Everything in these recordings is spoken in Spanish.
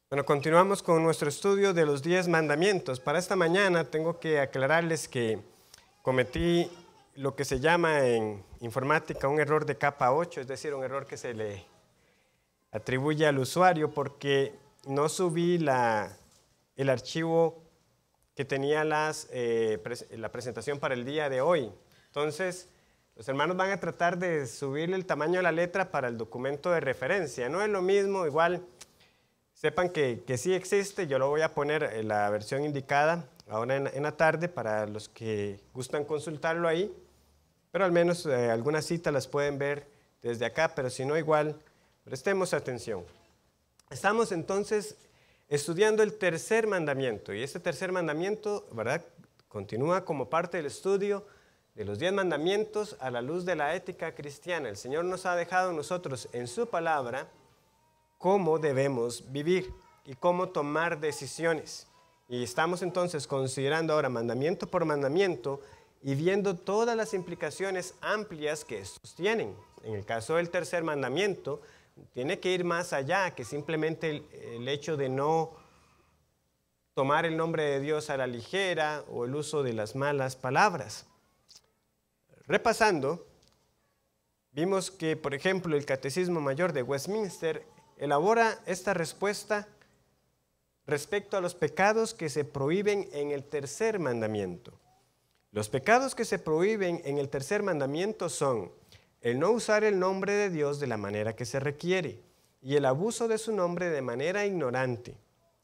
Bueno, continuamos con nuestro estudio de los 10 mandamientos. Para esta mañana tengo que aclararles que cometí lo que se llama en informática un error de capa 8, es decir, un error que se le atribuye al usuario porque no subí el archivo que tenía la presentación para el día de hoy. Entonces, los hermanos van a tratar de subirle el tamaño de la letra para el documento de referencia. No es lo mismo, igual sepan que sí existe. Yo lo voy a poner en la versión indicada ahora en la tarde para los que gustan consultarlo ahí, pero al menos algunas citas las pueden ver desde acá, pero si no, igual prestemos atención. Estamos entonces estudiando el tercer mandamiento, y este tercer mandamiento, ¿verdad?, continúa como parte del estudio de los 10 mandamientos a la luz de la ética cristiana. El Señor nos ha dejado a nosotros en su palabra cómo debemos vivir y cómo tomar decisiones. Y estamos entonces considerando ahora mandamiento por mandamiento y viendo todas las implicaciones amplias que estos tienen. En el caso del tercer mandamiento, tiene que ir más allá que simplemente el hecho de no tomar el nombre de Dios a la ligera o el uso de las malas palabras. Repasando, vimos que, por ejemplo, el Catecismo Mayor de Westminster elabora esta respuesta respecto a los pecados que se prohíben en el tercer mandamiento. Los pecados que se prohíben en el tercer mandamiento son el no usar el nombre de Dios de la manera que se requiere y el abuso de su nombre de manera ignorante,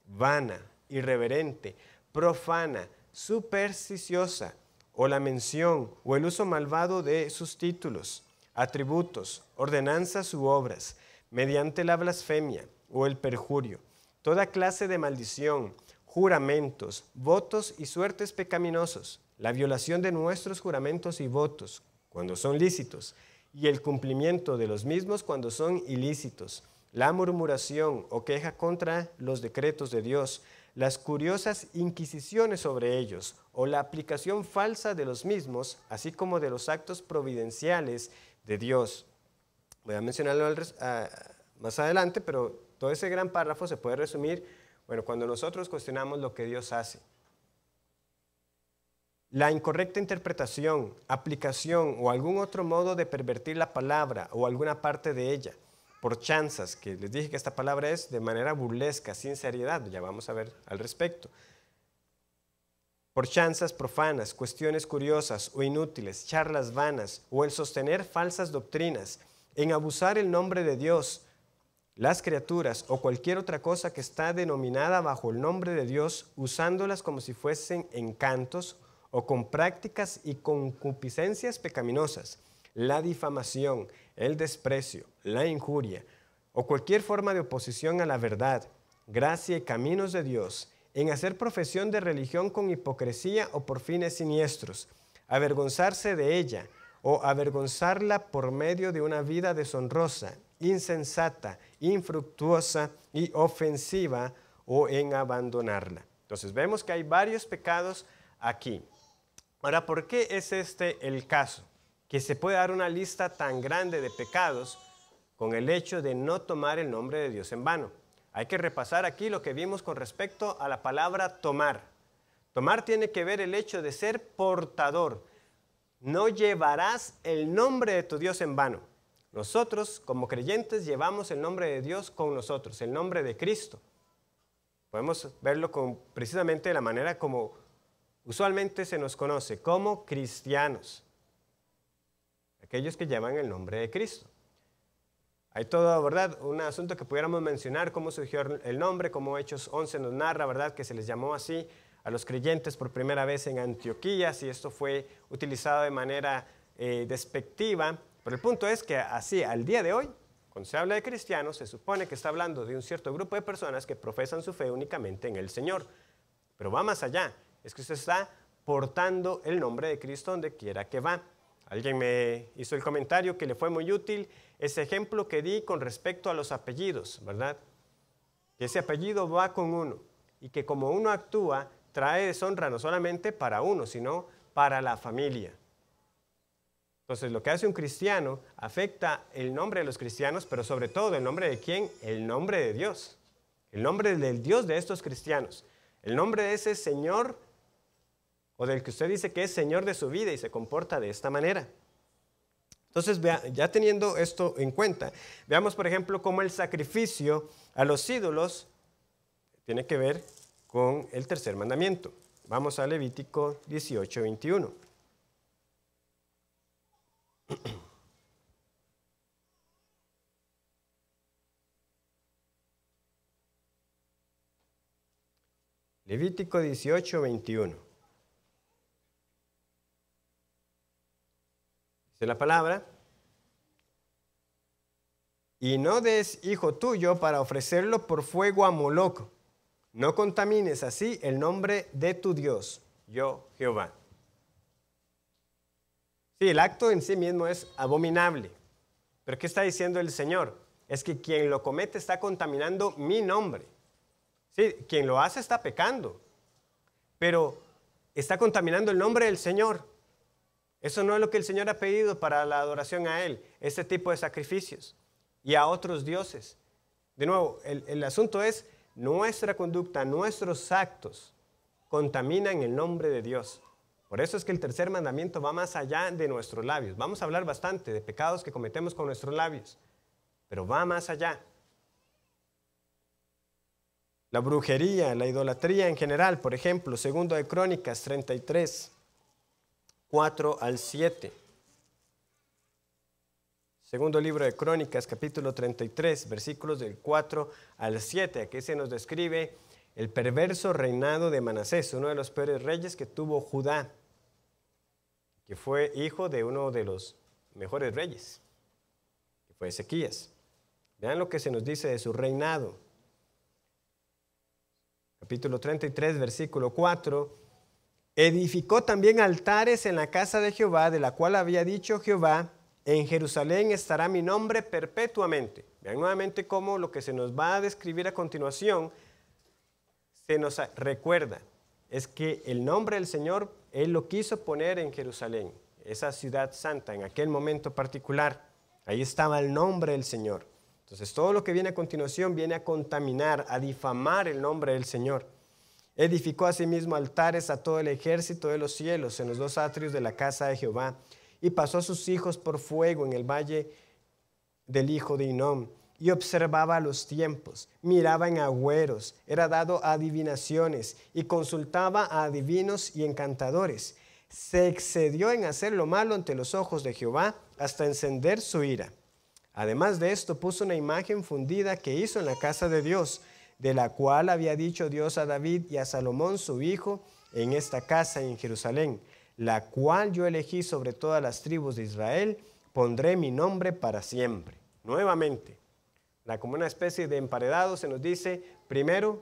vana, irreverente, profana, supersticiosa, o la mención o el uso malvado de sus títulos, atributos, ordenanzas u obras, mediante la blasfemia o el perjurio, toda clase de maldición, juramentos, votos y suertes pecaminosos, la violación de nuestros juramentos y votos, cuando son lícitos, y el cumplimiento de los mismos cuando son ilícitos, la murmuración o queja contra los decretos de Dios, las curiosas inquisiciones sobre ellos, o la aplicación falsa de los mismos, así como de los actos providenciales de Dios. Voy a mencionarlo más adelante, pero todo ese gran párrafo se puede resumir, bueno, cuando nosotros cuestionamos lo que Dios hace. La incorrecta interpretación, aplicación o algún otro modo de pervertir la palabra o alguna parte de ella, por chanzas, que les dije que esta palabra es de manera burlesca, sin seriedad, ya vamos a ver al respecto. Por chanzas profanas, cuestiones curiosas o inútiles, charlas vanas o el sostener falsas doctrinas, en abusar el nombre de Dios, las criaturas o cualquier otra cosa que está denominada bajo el nombre de Dios, usándolas como si fuesen encantos o con prácticas y concupiscencias pecaminosas, la difamación, el desprecio, la injuria o cualquier forma de oposición a la verdad, gracia y caminos de Dios, en hacer profesión de religión con hipocresía o por fines siniestros, avergonzarse de ella o avergonzarla por medio de una vida deshonrosa, insensata, infructuosa y ofensiva, o en abandonarla. Entonces vemos que hay varios pecados aquí. Ahora, ¿por qué es este el caso? Que se puede dar una lista tan grande de pecados con el hecho de no tomar el nombre de Dios en vano. Hay que repasar aquí lo que vimos con respecto a la palabra tomar. Tomar tiene que ver el hecho de ser portador. No llevarás el nombre de tu Dios en vano. Nosotros, como creyentes, llevamos el nombre de Dios con nosotros, el nombre de Cristo. Podemos verlo precisamente de la manera como usualmente se nos conoce, como cristianos. Aquellos que llevan el nombre de Cristo. Hay todo, ¿verdad?, un asunto que pudiéramos mencionar, cómo surgió el nombre, como Hechos 11 nos narra, ¿verdad?, que se les llamó así a los creyentes por primera vez en Antioquía, y esto fue utilizado de manera despectiva. Pero el punto es que así, al día de hoy, cuando se habla de cristianos, se supone que está hablando de un cierto grupo de personas que profesan su fe únicamente en el Señor. Pero va más allá, es que usted está portando el nombre de Cristo donde quiera que va. Alguien me hizo el comentario que le fue muy útil ese ejemplo que di con respecto a los apellidos, ¿verdad? Que ese apellido va con uno y que como uno actúa, trae deshonra no solamente para uno, sino para la familia. Entonces, lo que hace un cristiano afecta el nombre de los cristianos, pero sobre todo el nombre de ¿quién? El nombre de Dios. el nombre del Dios de estos cristianos, el nombre de ese Señor o del que usted dice que es Señor de su vida y se comporta de esta manera. Entonces, ya teniendo esto en cuenta, veamos por ejemplo cómo el sacrificio a los ídolos tiene que ver con el tercer mandamiento. Vamos a Levítico 18:21. Levítico 18:21. Dice la palabra: y no des hijo tuyo para ofrecerlo por fuego a Moloc. No contamines así el nombre de tu Dios, yo Jehová. Sí, el acto en sí mismo es abominable. Pero ¿qué está diciendo el Señor? Es que quien lo comete está contaminando mi nombre. Sí, quien lo hace está pecando, pero está contaminando el nombre del Señor. Eso no es lo que el Señor ha pedido para la adoración a Él, este tipo de sacrificios y a otros dioses. De nuevo, el asunto es nuestra conducta, nuestros actos contaminan el nombre de Dios. Por eso es que el tercer mandamiento va más allá de nuestros labios. Vamos a hablar bastante de pecados que cometemos con nuestros labios, pero va más allá. La brujería, la idolatría en general, por ejemplo, segundo de Crónicas 33, 4 al 7. Segundo libro de Crónicas, capítulo 33, versículos del 4 al 7. Aquí se nos describe el perverso reinado de Manasés, uno de los peores reyes que tuvo Judá, que fue hijo de uno de los mejores reyes, que fue Ezequías. Vean lo que se nos dice de su reinado. Capítulo 33, versículo 4. Edificó también altares en la casa de Jehová, de la cual había dicho Jehová: en Jerusalén estará mi nombre perpetuamente. Vean nuevamente cómo lo que se nos va a describir a continuación se nos recuerda. Es que el nombre del Señor, Él lo quiso poner en Jerusalén, esa ciudad santa, en aquel momento particular. Ahí estaba el nombre del Señor. Entonces todo lo que viene a continuación viene a contaminar, a difamar el nombre del Señor. Edificó asimismo altares a todo el ejército de los cielos en los dos atrios de la casa de Jehová, y pasó a sus hijos por fuego en el valle del hijo de Hinnom, y observaba los tiempos, miraba en agüeros, era dado a adivinaciones, y consultaba a adivinos y encantadores. Se excedió en hacer lo malo ante los ojos de Jehová, hasta encender su ira. Además de esto, puso una imagen fundida que hizo en la casa de Dios, de la cual había dicho Dios a David y a Salomón su hijo, en esta casa y en Jerusalén, la cual yo elegí sobre todas las tribus de Israel, pondré mi nombre para siempre. Nuevamente, como una especie de emparedado se nos dice, primero,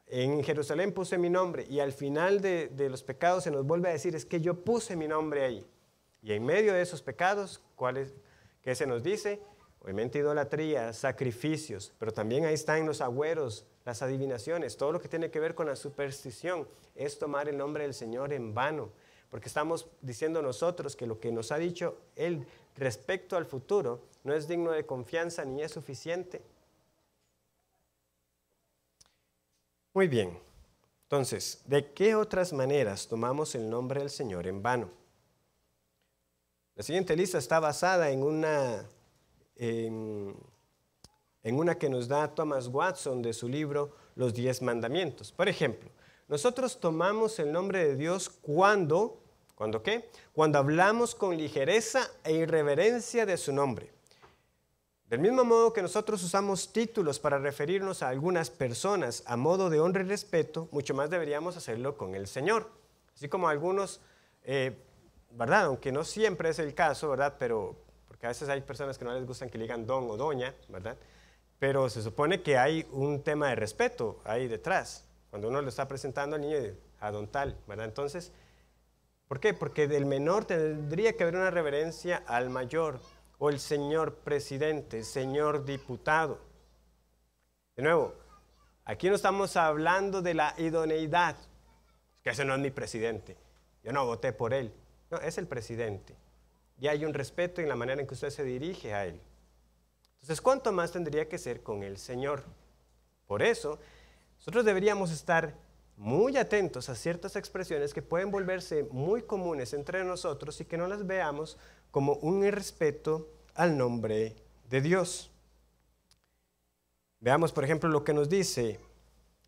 en Jerusalén puse mi nombre, y al final de los pecados se nos vuelve a decir, es que yo puse mi nombre ahí. Y en medio de esos pecados, ¿qué se nos dice? Obviamente idolatría, sacrificios, pero también ahí están los agüeros, las adivinaciones, todo lo que tiene que ver con la superstición, es tomar el nombre del Señor en vano, porque estamos diciendo nosotros que lo que nos ha dicho Él respecto al futuro no es digno de confianza ni es suficiente. Muy bien, entonces, ¿de qué otras maneras tomamos el nombre del Señor en vano? La siguiente lista está basada en una que nos da Thomas Watson de su libro Los 10 Mandamientos. Por ejemplo, nosotros tomamos el nombre de Dios ¿cuándo qué? Cuando hablamos con ligereza e irreverencia de su nombre. Del mismo modo que nosotros usamos títulos para referirnos a algunas personas a modo de honra y respeto, mucho más deberíamos hacerlo con el Señor. Así como algunos, ¿verdad? Aunque no siempre es el caso, ¿verdad? Pero porque a veces hay personas que no les gustan que le digan don o doña, ¿verdad? Pero se supone que hay un tema de respeto ahí detrás, cuando uno le está presentando al niño a don tal, ¿verdad? Entonces, ¿por qué? Porque del menor tendría que haber una reverencia al mayor, o el señor presidente, señor diputado. De nuevo, aquí no estamos hablando de la idoneidad, es que ese no es mi presidente, yo no voté por él, no, es el presidente. Y hay un respeto en la manera en que usted se dirige a él. Entonces, ¿cuánto más tendría que ser con el Señor? Por eso, nosotros deberíamos estar muy atentos a ciertas expresiones que pueden volverse muy comunes entre nosotros y que no las veamos como un irrespeto al nombre de Dios. Veamos, por ejemplo, lo que nos dice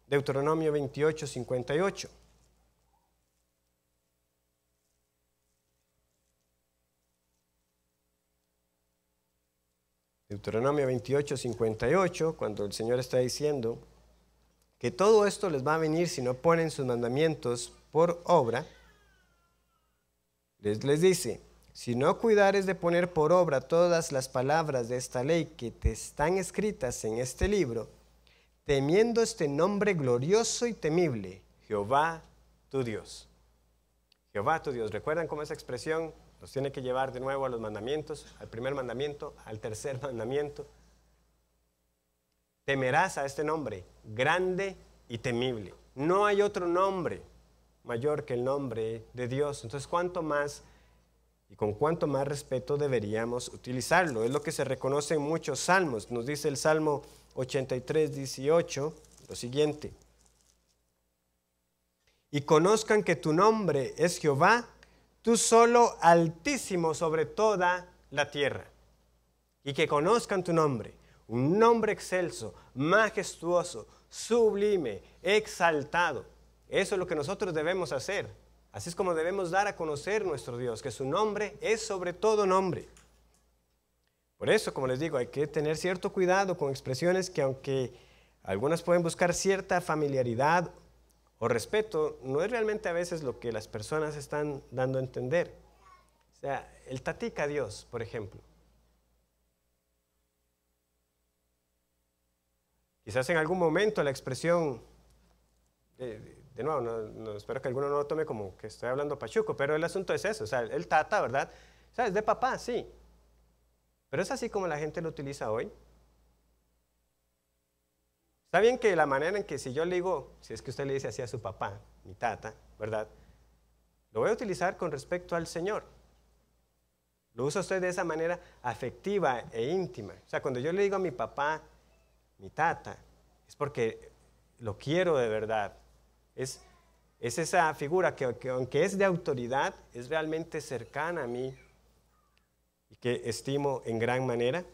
Deuteronomio 28, 58. Deuteronomio 28, 58, cuando el Señor está diciendo que todo esto les va a venir si no ponen sus mandamientos por obra, les dice, si no cuidares de poner por obra todas las palabras de esta ley que te están escritas en este libro, temiendo este nombre glorioso y temible, Jehová tu Dios. Jehová tu Dios. ¿Recuerdan cómo esa expresión nos tiene que llevar de nuevo a los mandamientos, al primer mandamiento, al tercer mandamiento? Temerás a este nombre, grande y temible. No hay otro nombre mayor que el nombre de Dios. Entonces, ¿cuánto más y con cuánto más respeto deberíamos utilizarlo? Es lo que se reconoce en muchos salmos. Nos dice el Salmo 83, 18, lo siguiente. Y conozcan que tu nombre es Jehová, tú solo altísimo sobre toda la tierra. Y que conozcan tu nombre, un nombre excelso, majestuoso, sublime, exaltado. Eso es lo que nosotros debemos hacer. Así es como debemos dar a conocer nuestro Dios, que su nombre es sobre todo nombre. Por eso, como les digo, hay que tener cierto cuidado con expresiones que, aunque algunas pueden buscar cierta familiaridad o respeto, no es realmente a veces lo que las personas están dando a entender. O sea, el tatica Dios, por ejemplo. Quizás en algún momento la expresión, de nuevo, no, espero que alguno no lo tome como que estoy hablando pachuco, pero el asunto es eso, o sea, el tata, ¿verdad? O sea, es de papá, sí. Pero es así como la gente lo utiliza hoy. Está bien que la manera en que si yo le digo, si es que usted le dice así a su papá, mi tata, ¿verdad? Lo voy a utilizar con respecto al Señor. Lo usa usted de esa manera afectiva e íntima. O sea, cuando yo le digo a mi papá, mi tata, es porque lo quiero de verdad. Es esa figura que aunque es de autoridad, es realmente cercana a mí y que estimo en gran manera.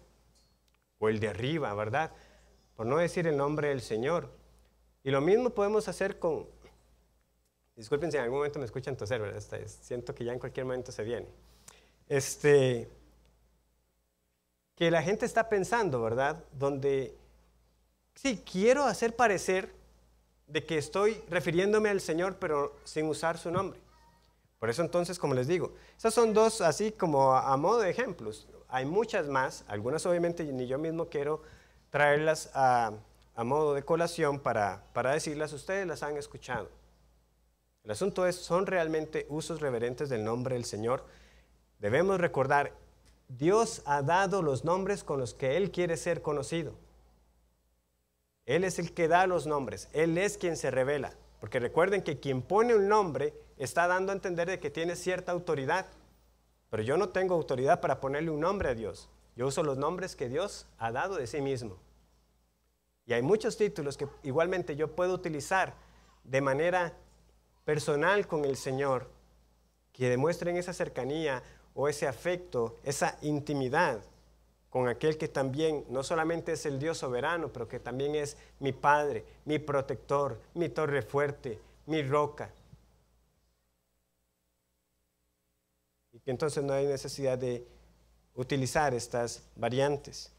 O el de arriba, ¿verdad? Por no decir el nombre del Señor. Y lo mismo podemos hacer con, disculpen si en algún momento me escuchan toser, ¿verdad? Siento que ya en cualquier momento se viene. Que la gente está pensando, ¿verdad? Donde, sí, quiero hacer parecer de que estoy refiriéndome al Señor, pero sin usar su nombre. Por eso entonces, como les digo, esas son dos así como a modo de ejemplos. Hay muchas más, algunas obviamente ni yo mismo quiero traerlas a modo de colación para decirlas, ustedes las han escuchado. El asunto es, ¿son realmente usos reverentes del nombre del Señor? Debemos recordar, Dios ha dado los nombres con los que Él quiere ser conocido. Él es el que da los nombres, Él es quien se revela. Porque recuerden que quien pone un nombre está dando a entender de que tiene cierta autoridad. Pero yo no tengo autoridad para ponerle un nombre a Dios. Yo uso los nombres que Dios ha dado de sí mismo. Y hay muchos títulos que igualmente yo puedo utilizar de manera personal con el Señor, que demuestren esa cercanía o ese afecto, esa intimidad con aquel que también no solamente es el Dios soberano, pero que también es mi Padre, mi protector, mi torre fuerte, mi roca. Y que entonces no hay necesidad de utilizar estas variantes.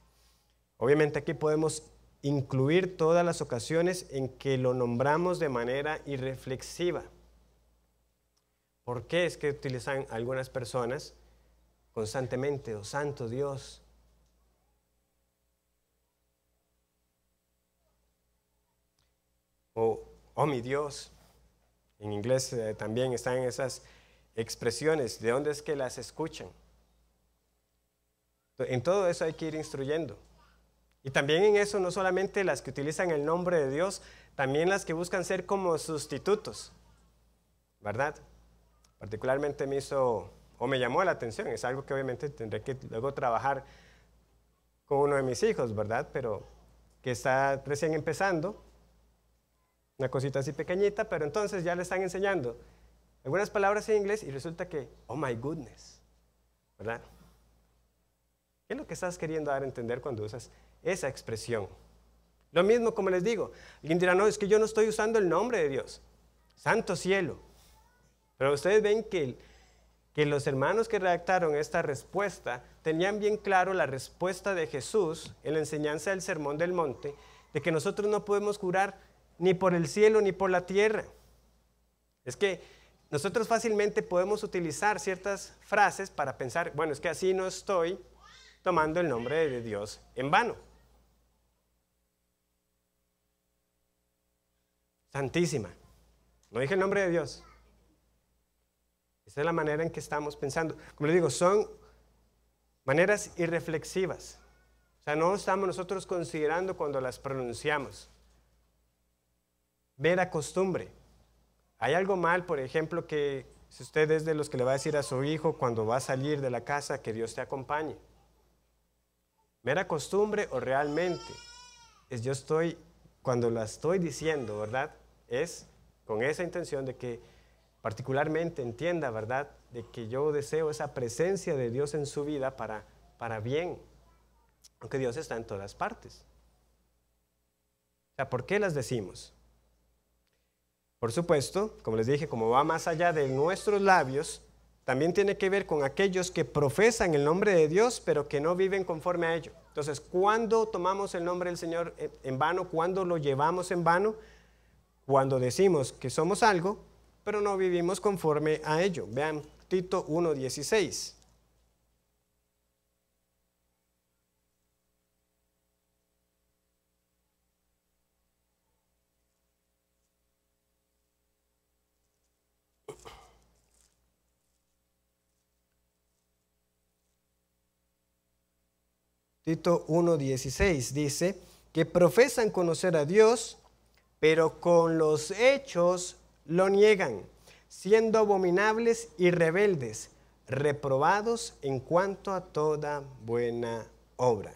Obviamente aquí podemos incluir todas las ocasiones en que lo nombramos de manera irreflexiva. ¿Por qué es que utilizan algunas personas constantemente, oh santo Dios? O, oh mi Dios. En inglés también están esas expresiones. ¿De dónde es que las escuchan? En todo eso hay que ir instruyendo. Y también en eso no solamente las que utilizan el nombre de Dios, también las que buscan ser como sustitutos, ¿verdad? Particularmente me hizo, o me llamó la atención, es algo que obviamente tendré que luego trabajar con uno de mis hijos, ¿verdad? Pero que está recién empezando, una cosita así pequeñita, pero entonces ya le están enseñando algunas palabras en inglés y resulta que, oh my goodness, ¿verdad? ¿Qué es lo que estás queriendo dar a entender cuando usas esa expresión? Lo mismo, como les digo, alguien dirá, no, es que yo no estoy usando el nombre de Dios, santo cielo. Pero ustedes ven que los hermanos que redactaron esta respuesta tenían bien claro la respuesta de Jesús en la enseñanza del Sermón del Monte, de que nosotros no podemos jurar ni por el cielo ni por la tierra. Es que nosotros fácilmente podemos utilizar ciertas frases para pensar, bueno, es que así no estoy tomando el nombre de Dios en vano. Santísima. No dije el nombre de Dios. Esa es la manera en que estamos pensando. Como les digo, son maneras irreflexivas. O sea, no estamos nosotros considerando cuando las pronunciamos. Mera costumbre. Hay algo mal, por ejemplo, que si usted es de los que le va a decir a su hijo cuando va a salir de la casa que Dios te acompañe. Mera costumbre o realmente es yo estoy, cuando la estoy diciendo, ¿verdad? Es con esa intención de que particularmente entienda, ¿verdad? De que yo deseo esa presencia de Dios en su vida para bien, aunque Dios está en todas partes. O sea, ¿por qué las decimos? Por supuesto, como les dije, como va más allá de nuestros labios, también tiene que ver con aquellos que profesan el nombre de Dios, pero que no viven conforme a ello. Entonces, ¿cuándo tomamos el nombre del Señor en vano? ¿Cuándo lo llevamos en vano? Cuando decimos que somos algo, pero no vivimos conforme a ello. Vean Tito 1:16. Tito 1:16 dice que profesan conocer a Dios, pero con los hechos lo niegan, siendo abominables y rebeldes, reprobados en cuanto a toda buena obra.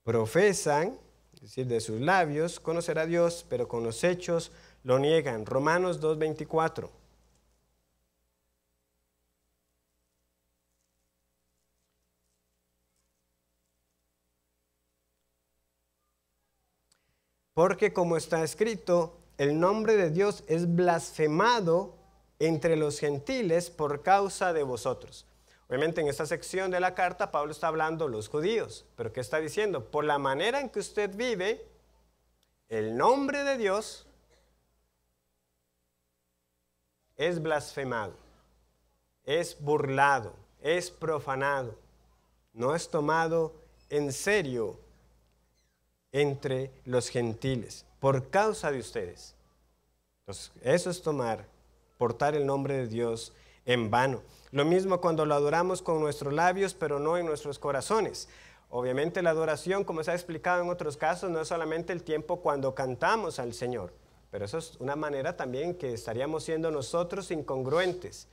Profesan, es decir, de sus labios, conocer a Dios, pero con los hechos lo niegan. Romanos 2:24. Porque como está escrito, el nombre de Dios es blasfemado entre los gentiles por causa de vosotros. Obviamente en esta sección de la carta Pablo está hablando de los judíos, pero ¿qué está diciendo? Por la manera en que usted vive, el nombre de Dios es blasfemado, es burlado, es profanado, no es tomado en serio entre los gentiles, por causa de ustedes. Entonces, eso es portar el nombre de Dios en vano. Lo mismo cuando lo adoramos con nuestros labios, pero no en nuestros corazones. Obviamente la adoración, como se ha explicado en otros casos, no es solamente el tiempo cuando cantamos al Señor, pero eso es una manera también que estaríamos siendo nosotros incongruentes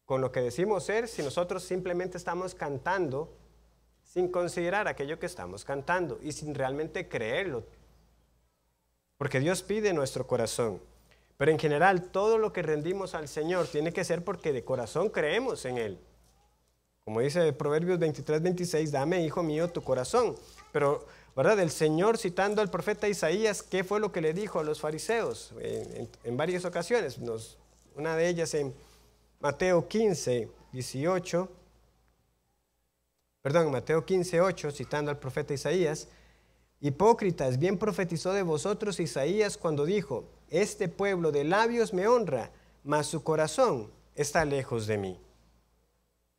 con lo que decimos ser si nosotros simplemente estamos cantando sin considerar aquello que estamos cantando y sin realmente creerlo. Porque Dios pide nuestro corazón. Pero en general, todo lo que rendimos al Señor tiene que ser porque de corazón creemos en Él. Como dice Proverbios 23:26, dame, hijo mío, tu corazón. Pero, ¿verdad? El Señor, citando al profeta Isaías, ¿qué fue lo que le dijo a los fariseos? En varias ocasiones. Una de ellas en Mateo 15:18. Mateo 15:8, citando al profeta Isaías, hipócritas, bien profetizó de vosotros Isaías cuando dijo, este pueblo de labios me honra, mas su corazón está lejos de mí.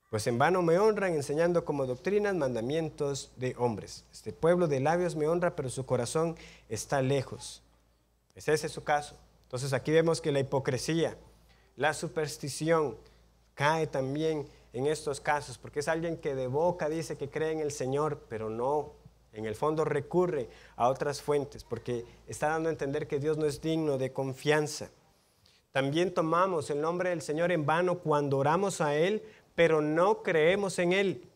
Pues en vano me honran enseñando como doctrinas mandamientos de hombres. Este pueblo de labios me honra, pero su corazón está lejos. Ese es su caso. Entonces aquí vemos que la hipocresía, la superstición cae también en estos casos, porque es alguien que de boca dice que cree en el Señor, pero no, en el fondo recurre a otras fuentes, porque está dando a entender que Dios no es digno de confianza. También tomamos el nombre del Señor en vano cuando oramos a Él, pero no creemos en Él.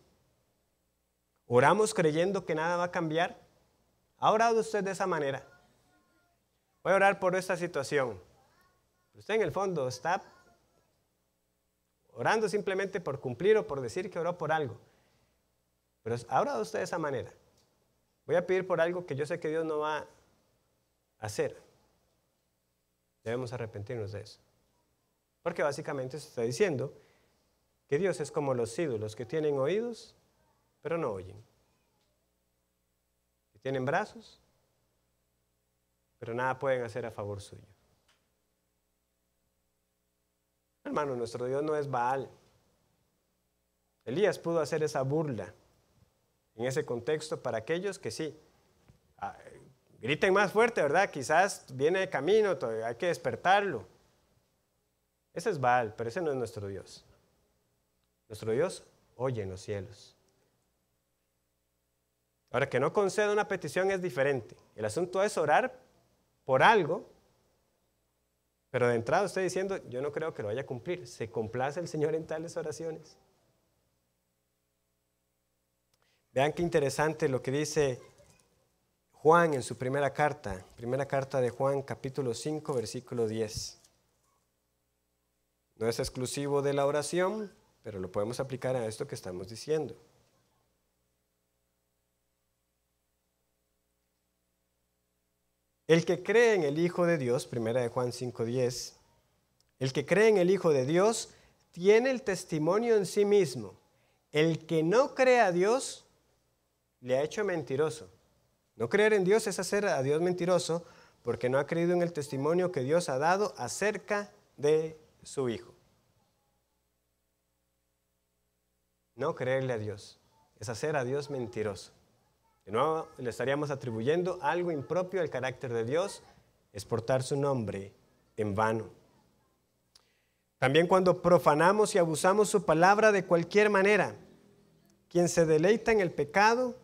¿Oramos creyendo que nada va a cambiar? ¿Ha orado usted de esa manera? Voy a orar por esta situación. Usted en el fondo está orando simplemente por cumplir o por decir que oró por algo. Pero ¿ha orado usted de esa manera? Voy a pedir por algo que yo sé que Dios no va a hacer. Debemos arrepentirnos de eso. Porque básicamente se está diciendo que Dios es como los ídolos que tienen oídos, pero no oyen. Que tienen brazos, pero nada pueden hacer a favor suyo. Hermano, nuestro Dios no es Baal. Elías pudo hacer esa burla en ese contexto para aquellos que sí. Griten más fuerte, ¿verdad? Quizás viene de camino, hay que despertarlo. Ese es Baal, pero ese no es nuestro Dios. Nuestro Dios oye en los cielos. Ahora, que no conceda una petición es diferente. El asunto es orar por algo, pero de entrada usted diciendo, yo no creo que lo vaya a cumplir. ¿Se complace el Señor en tales oraciones? Vean qué interesante lo que dice Juan en su primera carta de Juan, capítulo 5, versículo 10. No es exclusivo de la oración, pero lo podemos aplicar a esto que estamos diciendo. El que cree en el Hijo de Dios, primera de Juan 5:10, el que cree en el Hijo de Dios tiene el testimonio en sí mismo. El que no cree a Dios le ha hecho mentiroso. No creer en Dios es hacer a Dios mentiroso porque no ha creído en el testimonio que Dios ha dado acerca de su Hijo. No creerle a Dios es hacer a Dios mentiroso. De nuevo, le estaríamos atribuyendo algo impropio al carácter de Dios, es portar su nombre en vano. También cuando profanamos y abusamos su palabra de cualquier manera, quien se deleita en el pecado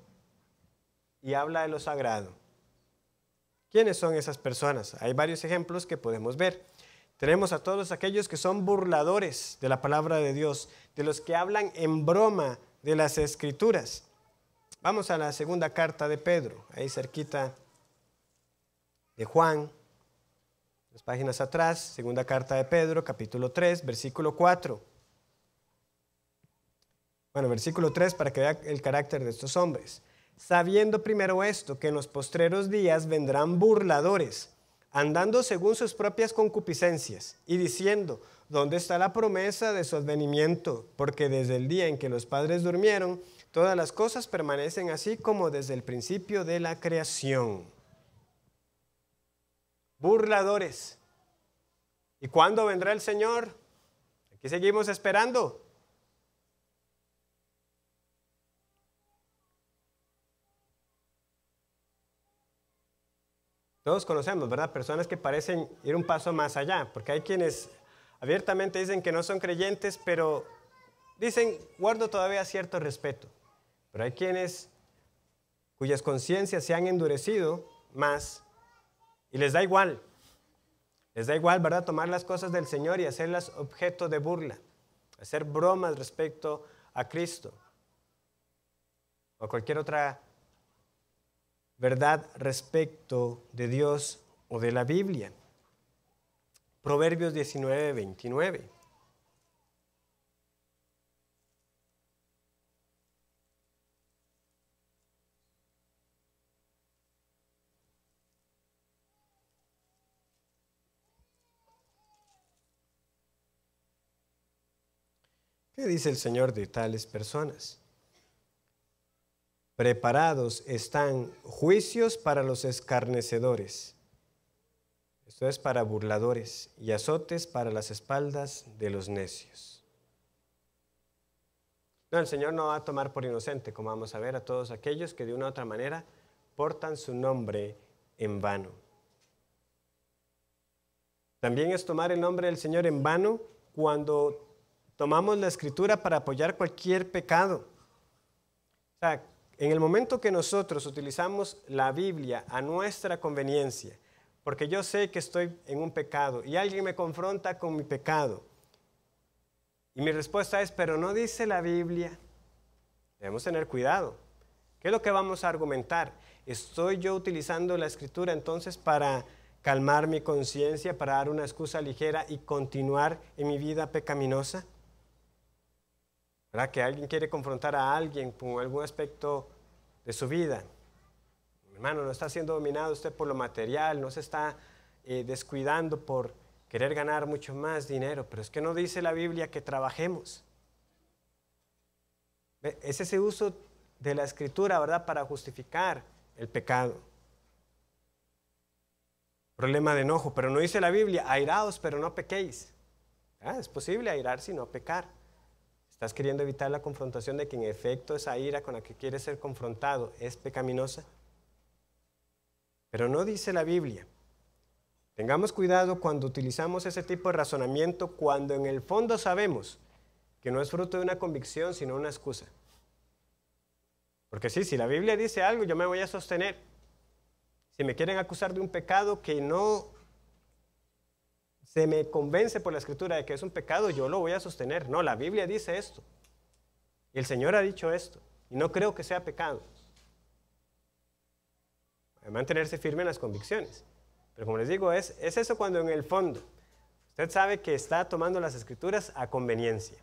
y habla de lo sagrado. ¿Quiénes son esas personas? Hay varios ejemplos que podemos ver. Tenemos a todos aquellos que son burladores de la palabra de Dios, de los que hablan en broma de las Escrituras. Vamos a la segunda carta de Pedro, ahí cerquita de Juan, unas páginas atrás, segunda carta de Pedro, capítulo 3, versículo 4. Bueno, versículo 3 para que vea el carácter de estos hombres. Sabiendo primero esto, que en los postreros días vendrán burladores, andando según sus propias concupiscencias, y diciendo, ¿dónde está la promesa de su advenimiento? Porque desde el día en que los padres durmieron, todas las cosas permanecen así como desde el principio de la creación. Burladores. ¿Y cuándo vendrá el Señor? Aquí seguimos esperando. Todos conocemos, ¿verdad? Personas que parecen ir un paso más allá, porque hay quienes abiertamente dicen que no son creyentes, pero dicen, guardo todavía cierto respeto. Pero hay quienes cuyas conciencias se han endurecido más y les da igual, ¿verdad? Tomar las cosas del Señor y hacerlas objeto de burla, hacer bromas respecto a Cristo o cualquier otra verdad respecto de Dios o de la Biblia. Proverbios 19:29. ¿Qué dice el Señor de tales personas? Preparados están juicios para los escarnecedores. Esto es para burladores y azotes para las espaldas de los necios. No, el Señor no va a tomar por inocente, como vamos a ver, a todos aquellos que de una u otra manera portan su nombre en vano. También es tomar el nombre del Señor en vano cuando tomamos la Escritura para apoyar cualquier pecado. O sea, en el momento que nosotros utilizamos la Biblia a nuestra conveniencia, porque yo sé que estoy en un pecado y alguien me confronta con mi pecado, y mi respuesta es, pero no dice la Biblia, debemos tener cuidado, ¿Qué es lo que vamos a argumentar? ¿Estoy yo utilizando la Escritura entonces para calmar mi conciencia, para dar una excusa ligera y continuar en mi vida pecaminosa? ¿Verdad? Que alguien quiere confrontar a alguien con algún aspecto de su vida. Hermano, no está siendo dominado usted por lo material, no se está descuidando por querer ganar mucho más dinero, pero es que no dice la Biblia que trabajemos. Es ese uso de la Escritura, ¿verdad?, para justificar el pecado. Problema de enojo, pero no dice la Biblia, airaos, pero no pequéis. Es posible airarse y no pecar. ¿Estás queriendo evitar la confrontación de que en efecto esa ira con la que quieres ser confrontado es pecaminosa? Pero no dice la Biblia. Tengamos cuidado cuando utilizamos ese tipo de razonamiento, cuando en el fondo sabemos que no es fruto de una convicción, sino una excusa. Porque sí, si la Biblia dice algo, yo me voy a sostener. Si me quieren acusar de un pecado que no se me convence por la Escritura de que es un pecado, yo lo voy a sostener. No, la Biblia dice esto. Y el Señor ha dicho esto. Y no creo que sea pecado. Mantenerse firme en las convicciones. Pero como les digo, es eso cuando en el fondo usted sabe que está tomando las Escrituras a conveniencia.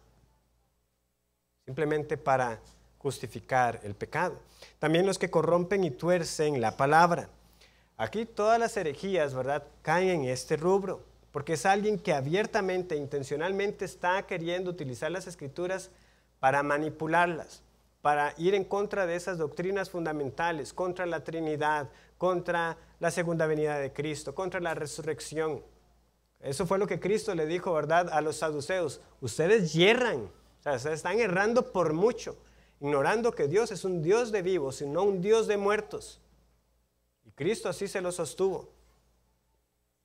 Simplemente para justificar el pecado. También los que corrompen y tuercen la palabra. Aquí todas las herejías, ¿verdad?, caen en este rubro, porque es alguien que abiertamente, intencionalmente está queriendo utilizar las Escrituras para manipularlas, para ir en contra de esas doctrinas fundamentales, contra la Trinidad, contra la segunda venida de Cristo, contra la resurrección. Eso fue lo que Cristo le dijo, ¿verdad?, a los saduceos. Ustedes yerran, o sea, ustedes están errando por mucho, ignorando que Dios es un Dios de vivos y no un Dios de muertos. Y Cristo así se lo sostuvo.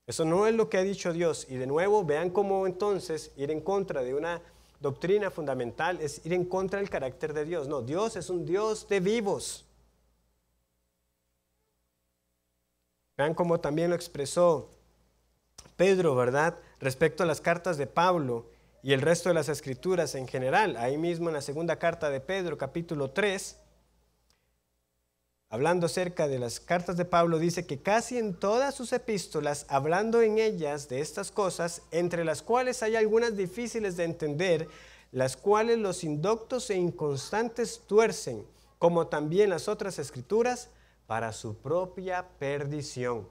Eso no es lo que ha dicho Dios. Y de nuevo, vean cómo entonces ir en contra de una doctrina fundamental es ir en contra del carácter de Dios. No, Dios es un Dios de vivos. Vean cómo también lo expresó Pedro, ¿verdad?, respecto a las cartas de Pablo y el resto de las Escrituras en general. Ahí mismo en la segunda carta de Pedro, capítulo 3, hablando acerca de las cartas de Pablo, dice que casi en todas sus epístolas, hablando en ellas de estas cosas, entre las cuales hay algunas difíciles de entender, las cuales los indoctos e inconstantes tuercen, como también las otras Escrituras, para su propia perdición.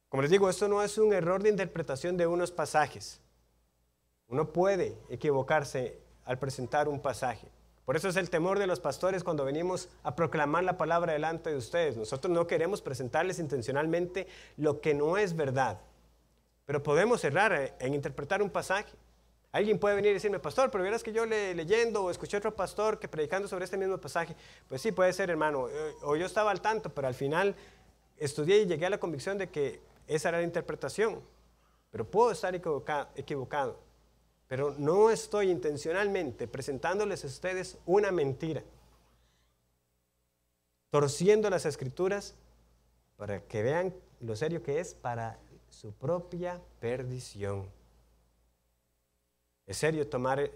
Como les digo, esto no es un error de interpretación de unos pasajes. Uno puede equivocarse al presentar un pasaje. Por eso es el temor de los pastores cuando venimos a proclamar la palabra delante de ustedes. Nosotros no queremos presentarles intencionalmente lo que no es verdad. Pero podemos errar en interpretar un pasaje. Alguien puede venir y decirme, pastor, pero vieras que yo leyendo o escuché otro pastor que predicando sobre este mismo pasaje. Pues sí, puede ser, hermano. O yo estaba al tanto, pero al final estudié y llegué a la convicción de que esa era la interpretación. Pero puedo estar equivocado. Pero no estoy intencionalmente presentándoles a ustedes una mentira, torciendo las Escrituras para que vean lo serio que es para su propia perdición. Es serio tomar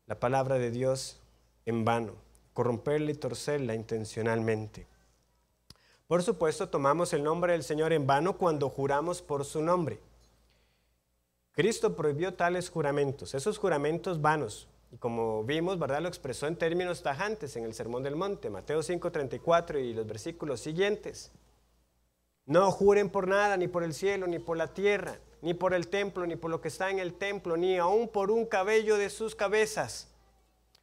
la palabra de Dios en vano, corromperla y torcerla intencionalmente. Por supuesto, tomamos el nombre del Señor en vano cuando juramos por su nombre. Cristo prohibió tales juramentos, esos juramentos vanos, y como vimos, ¿verdad?, lo expresó en términos tajantes en el Sermón del Monte, Mateo 5:34 y los versículos siguientes. No juren por nada, ni por el cielo, ni por la tierra, ni por el templo, ni por lo que está en el templo, ni aun por un cabello de sus cabezas.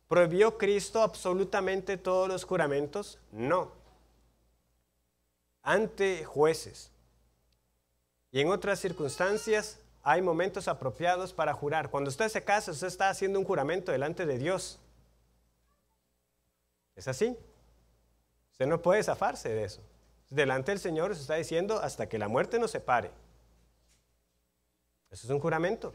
¿Prohibió Cristo absolutamente todos los juramentos? No. Ante jueces y en otras circunstancias hay momentos apropiados para jurar. Cuando usted se casa, usted está haciendo un juramento delante de Dios. ¿Es así? Usted no puede zafarse de eso. Delante del Señor se está diciendo hasta que la muerte nos separe. Eso es un juramento.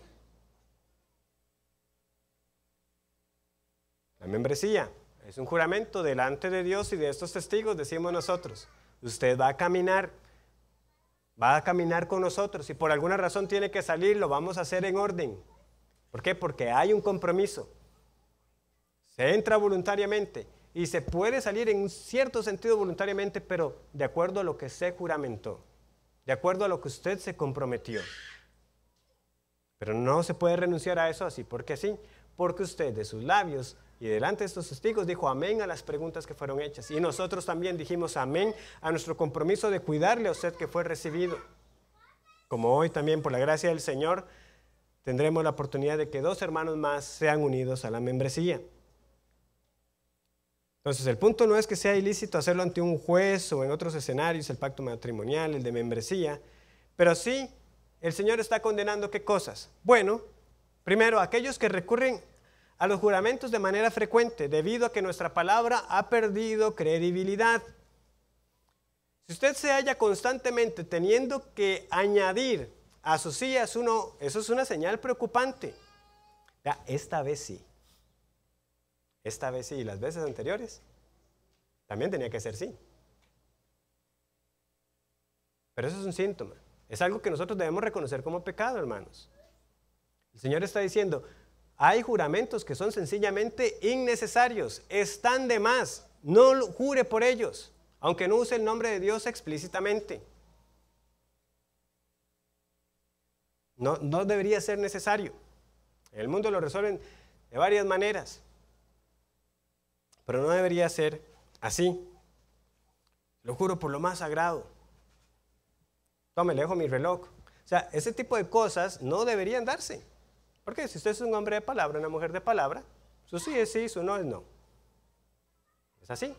La membresía es un juramento delante de Dios y de estos testigos, decimos nosotros. Usted va a caminar con nosotros. Si por alguna razón tiene que salir, lo vamos a hacer en orden. ¿Por qué? Porque hay un compromiso. Se entra voluntariamente y se puede salir en un cierto sentido voluntariamente, pero de acuerdo a lo que se juramentó, de acuerdo a lo que usted se comprometió. Pero no se puede renunciar a eso así, porque sí, porque usted de sus labios y delante de estos testigos dijo amén a las preguntas que fueron hechas. Y nosotros también dijimos amén a nuestro compromiso de cuidarle a usted que fue recibido. Como hoy también por la gracia del Señor tendremos la oportunidad de que 2 hermanos más sean unidos a la membresía. Entonces el punto no es que sea ilícito hacerlo ante un juez o en otros escenarios, el pacto matrimonial, el de membresía, pero sí el Señor está condenando ¿qué cosas? Bueno, primero aquellos que recurren a los juramentos de manera frecuente debido a que nuestra palabra ha perdido credibilidad. Si usted se halla constantemente teniendo que añadir a sus sí, a su no, eso es una señal preocupante. Ya, esta vez sí, y las veces anteriores también tenía que ser sí. Pero eso es un síntoma, es algo que nosotros debemos reconocer como pecado, hermanos. El Señor está diciendo, hay juramentos que son sencillamente innecesarios, están de más, no jure por ellos, aunque no use el nombre de Dios explícitamente. No debería ser necesario. En el mundo lo resuelven de varias maneras, pero no debería ser así. Lo juro por lo más sagrado. Tome, le dejo mi reloj. O sea, ese tipo de cosas no deberían darse. Porque si usted es un hombre de palabra, una mujer de palabra, su sí es sí, su no es no. Es así.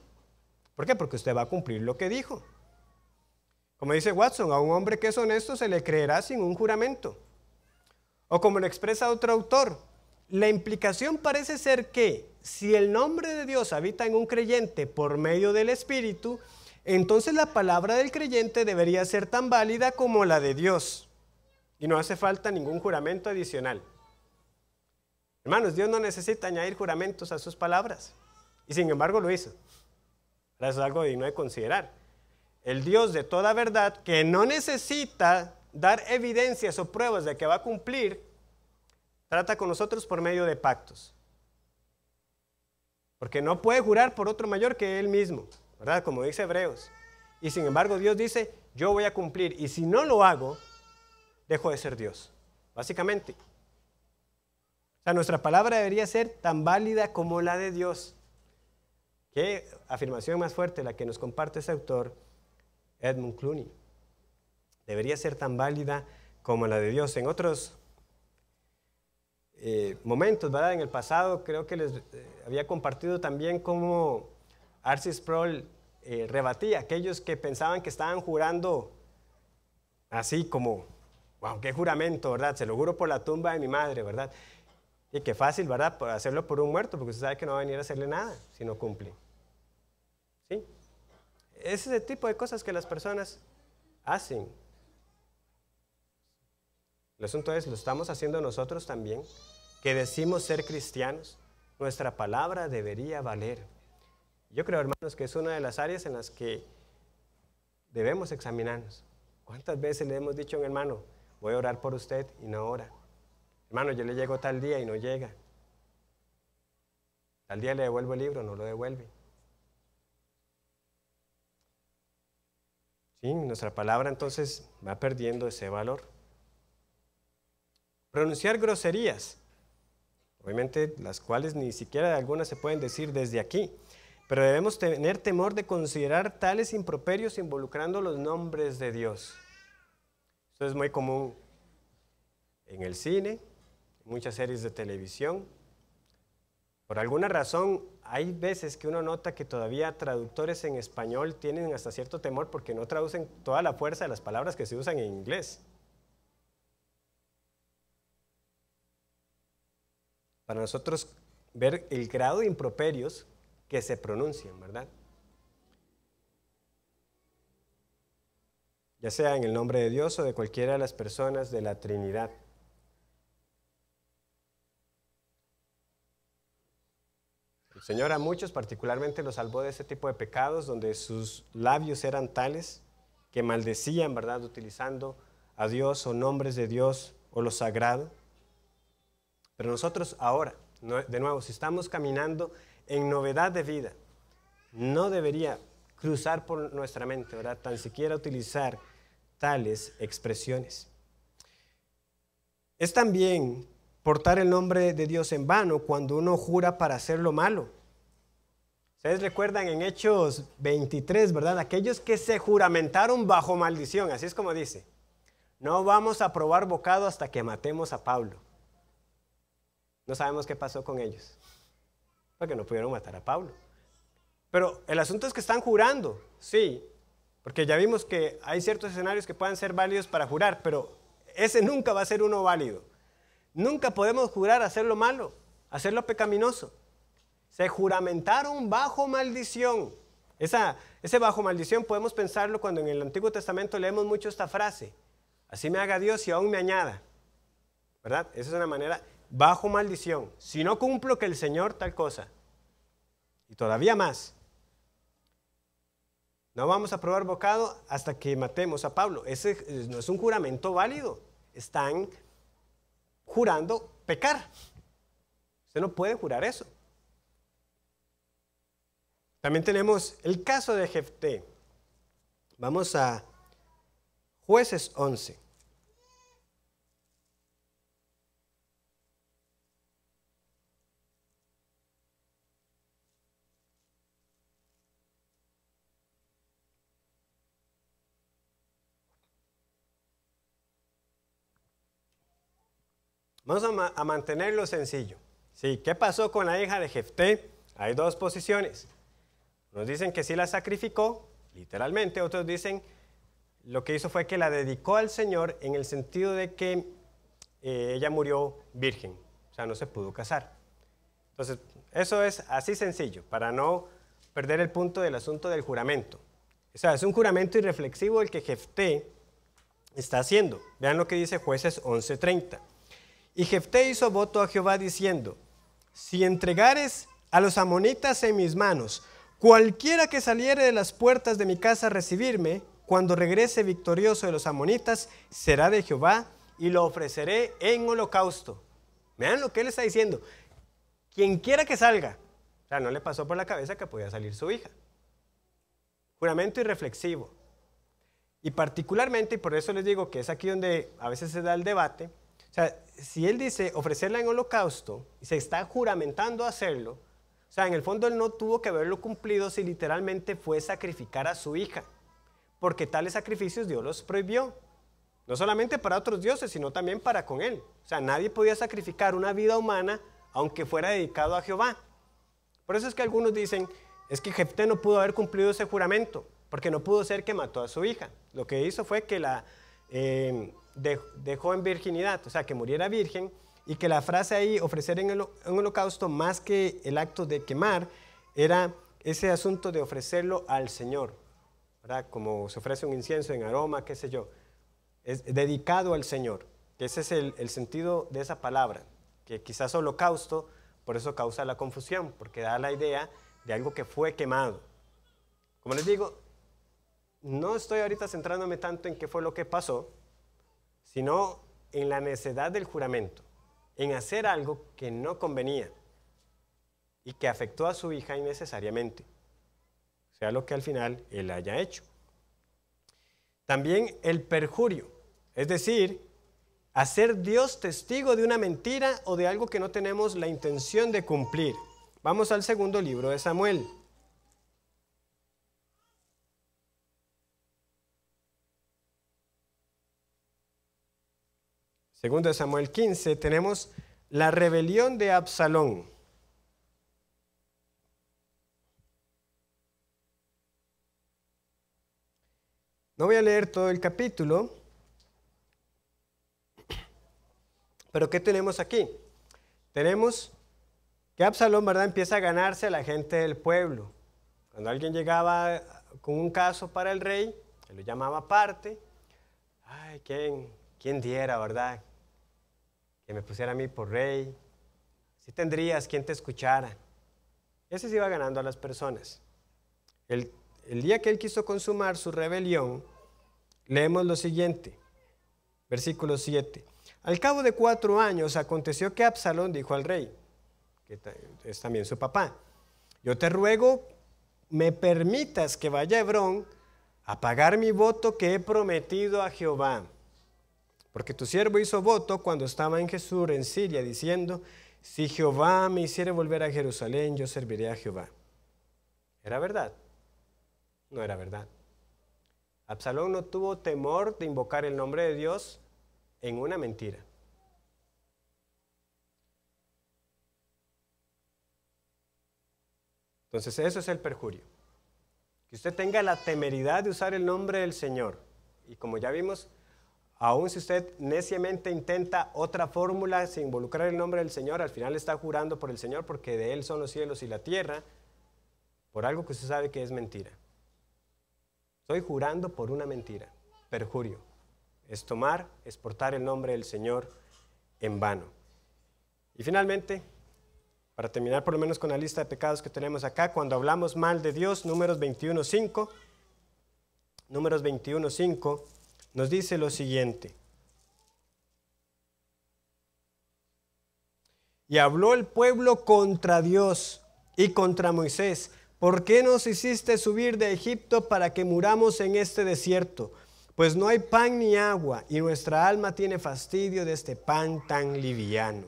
¿Por qué? Porque usted va a cumplir lo que dijo. Como dice Watson, a un hombre que es honesto se le creerá sin un juramento. O como lo expresa otro autor, la implicación parece ser que si el nombre de Dios habita en un creyente por medio del Espíritu, entonces la palabra del creyente debería ser tan válida como la de Dios. Y no hace falta ningún juramento adicional. Hermanos, Dios no necesita añadir juramentos a sus palabras. Y sin embargo lo hizo. Ahora eso es algo digno de considerar. El Dios de toda verdad, que no necesita dar evidencias o pruebas de que va a cumplir, trata con nosotros por medio de pactos. Porque no puede jurar por otro mayor que Él mismo, ¿verdad? Como dice Hebreos. Y sin embargo Dios dice, yo voy a cumplir. Y si no lo hago, dejo de ser Dios. Básicamente. O sea, nuestra palabra debería ser tan válida como la de Dios. Qué afirmación más fuerte la que nos comparte ese autor, Edmund Clooney. Debería ser tan válida como la de Dios. En otros momentos, ¿verdad? En el pasado creo que les había compartido también cómo R.C. Sproul rebatía a aquellos que pensaban que estaban jurando así como, wow, qué juramento, ¿verdad? Se lo juro por la tumba de mi madre, ¿verdad? Y qué fácil, ¿verdad? Hacerlo por un muerto, porque usted sabe que no va a venir a hacerle nada si no cumple. ¿Sí? Es ese tipo de cosas que las personas hacen. El asunto es, ¿lo estamos haciendo nosotros también? Que decimos ser cristianos, nuestra palabra debería valer. Yo creo, hermanos, que es una de las áreas en las que debemos examinarnos. ¿Cuántas veces le hemos dicho a un hermano, voy a orar por usted y no ora? Hermano, yo le llego tal día y no llega. Tal día le devuelvo el libro, no lo devuelve. Sí, nuestra palabra entonces va perdiendo ese valor. Pronunciar groserías, obviamente las cuales ni siquiera algunas se pueden decir desde aquí, pero debemos tener temor de considerar tales improperios involucrando los nombres de Dios. Esto es muy común en el cine, muchas series de televisión. Por alguna razón, hay veces que uno nota que todavía traductores en español tienen hasta cierto temor porque no traducen toda la fuerza de las palabras que se usan en inglés. Para nosotros ver el grado de improperios que se pronuncian, ¿verdad? Ya sea en el nombre de Dios o de cualquiera de las personas de la Trinidad. El Señor a muchos particularmente los salvó de ese tipo de pecados donde sus labios eran tales que maldecían, ¿verdad? Utilizando a Dios o nombres de Dios o lo sagrado. Pero nosotros ahora, de nuevo, si estamos caminando en novedad de vida, no debería cruzar por nuestra mente, ¿verdad? Tan siquiera utilizar tales expresiones. Es también portar el nombre de Dios en vano cuando uno jura para hacer lo malo. Ustedes recuerdan en Hechos 23, ¿verdad? Aquellos que se juramentaron bajo maldición, así es como dice. No vamos a probar bocado hasta que matemos a Pablo. No sabemos qué pasó con ellos, porque no pudieron matar a Pablo. Pero el asunto es que están jurando, sí, porque ya vimos que hay ciertos escenarios que puedan ser válidos para jurar, pero ese nunca va a ser uno válido. Nunca podemos jurar hacer lo malo, hacer lo pecaminoso. Se juramentaron bajo maldición. Ese bajo maldición podemos pensarlo cuando en el Antiguo Testamento leemos mucho esta frase. Así me haga Dios y aún me añada. ¿Verdad? Esa es una manera, bajo maldición. Si no cumplo que el Señor tal cosa. Y todavía más. No vamos a probar bocado hasta que matemos a Pablo. Ese no es un juramento válido. Están jurando pecar. Usted no puede jurar eso. También tenemos el caso de Jefté. Vamos a Jueces 11. Vamos a mantenerlo sencillo. Sí, ¿qué pasó con la hija de Jefté? Hay dos posiciones. Unos dicen que sí la sacrificó, literalmente. Otros dicen lo que hizo fue que la dedicó al Señor en el sentido de que ella murió virgen. O sea, no se pudo casar. Entonces, eso es así sencillo, para no perder el punto del asunto del juramento. O sea, es un juramento irreflexivo el que Jefté está haciendo. Vean lo que dice Jueces 11:30. Y Jefté hizo voto a Jehová diciendo, si entregares a los amonitas en mis manos, cualquiera que saliere de las puertas de mi casa a recibirme, cuando regrese victorioso de los amonitas, será de Jehová y lo ofreceré en holocausto. Vean lo que él está diciendo. Quien quiera que salga. O sea, no le pasó por la cabeza que podía salir su hija. Juramento irreflexivo. Y particularmente, y por eso les digo que es aquí donde a veces se da el debate, o sea, si él dice ofrecerla en holocausto y se está juramentando hacerlo, o sea, en el fondo él no tuvo que haberlo cumplido si literalmente fue sacrificar a su hija, porque tales sacrificios Dios los prohibió, no solamente para otros dioses, sino también para con él. O sea, nadie podía sacrificar una vida humana aunque fuera dedicado a Jehová. Por eso es que algunos dicen, es que Jefté no pudo haber cumplido ese juramento, porque no pudo ser que mató a su hija. Lo que hizo fue que la dejó en virginidad, o sea, que muriera virgen, y que la frase ahí, ofrecer en holocausto, más que el acto de quemar, era ese asunto de ofrecerlo al Señor, ¿verdad? Como se ofrece un incienso en aroma, qué sé yo, es dedicado al Señor, que ese es el sentido de esa palabra, que quizás holocausto, por eso causa la confusión, porque da la idea de algo que fue quemado. Como les digo, no estoy ahorita centrándome tanto en qué fue lo que pasó, sino en la necedad del juramento, en hacer algo que no convenía y que afectó a su hija innecesariamente, sea lo que al final él haya hecho. También el perjurio, es decir, hacer Dios testigo de una mentira o de algo que no tenemos la intención de cumplir. Vamos al segundo libro de Samuel. Segundo de Samuel 15, tenemos la rebelión de Absalón. No voy a leer todo el capítulo, pero ¿qué tenemos aquí? Tenemos que Absalón, ¿verdad?, empieza a ganarse a la gente del pueblo. Cuando alguien llegaba con un caso para el rey, él lo llamaba aparte. Ay, ¿quién diera, verdad?, que me pusiera a mí por rey. Si tendrías quien te escuchara. Y así se iba ganando a las personas. El día que él quiso consumar su rebelión, leemos lo siguiente, versículo 7. Al cabo de 4 años aconteció que Absalón dijo al rey, que es también su papá, yo te ruego me permitas que vaya a Hebrón a pagar mi voto que he prometido a Jehová. Porque tu siervo hizo voto cuando estaba en Jesús, en Siria, diciendo, si Jehová me hiciere volver a Jerusalén, yo serviré a Jehová. ¿Era verdad? No era verdad. Absalón no tuvo temor de invocar el nombre de Dios en una mentira. Entonces eso es el perjurio. Que usted tenga la temeridad de usar el nombre del Señor. Y como ya vimos, aun si usted neciamente intenta otra fórmula sin involucrar el nombre del Señor, al final está jurando por el Señor porque de Él son los cielos y la tierra, por algo que usted sabe que es mentira. Estoy jurando por una mentira, perjurio. Es tomar, es portar el nombre del Señor en vano. Y finalmente, para terminar por lo menos con la lista de pecados que tenemos acá, cuando hablamos mal de Dios, Números 21:5, Números 21:5 nos dice lo siguiente. Y habló el pueblo contra Dios y contra Moisés. ¿Por qué nos hiciste subir de Egipto para que muramos en este desierto? Pues no hay pan ni agua, y nuestra alma tiene fastidio de este pan tan liviano.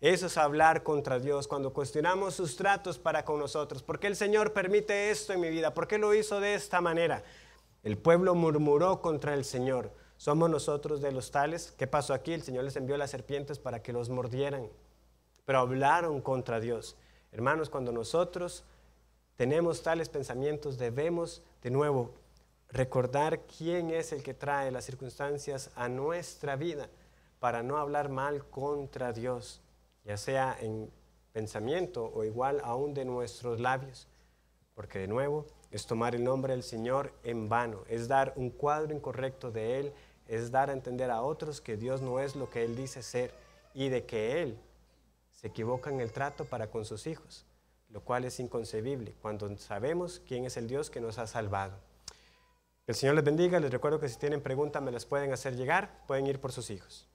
Eso es hablar contra Dios, cuando cuestionamos sus tratos para con nosotros. ¿Por qué el Señor permite esto en mi vida? ¿Por qué lo hizo de esta manera? El pueblo murmuró contra el Señor. ¿Somos nosotros de los tales? ¿Qué pasó aquí? El Señor les envió las serpientes para que los mordieran. Pero hablaron contra Dios. Hermanos, cuando nosotros tenemos tales pensamientos, debemos de nuevo recordar quién es el que trae las circunstancias a nuestra vida para no hablar mal contra Dios, ya sea en pensamiento o igual aún de nuestros labios, porque de nuevo es tomar el nombre del Señor en vano, es dar un cuadro incorrecto de Él, es dar a entender a otros que Dios no es lo que Él dice ser y de que Él se equivoca en el trato para con sus hijos, lo cual es inconcebible cuando sabemos quién es el Dios que nos ha salvado. Que el Señor les bendiga. Les recuerdo que si tienen preguntas me las pueden hacer llegar, pueden ir por sus hijos.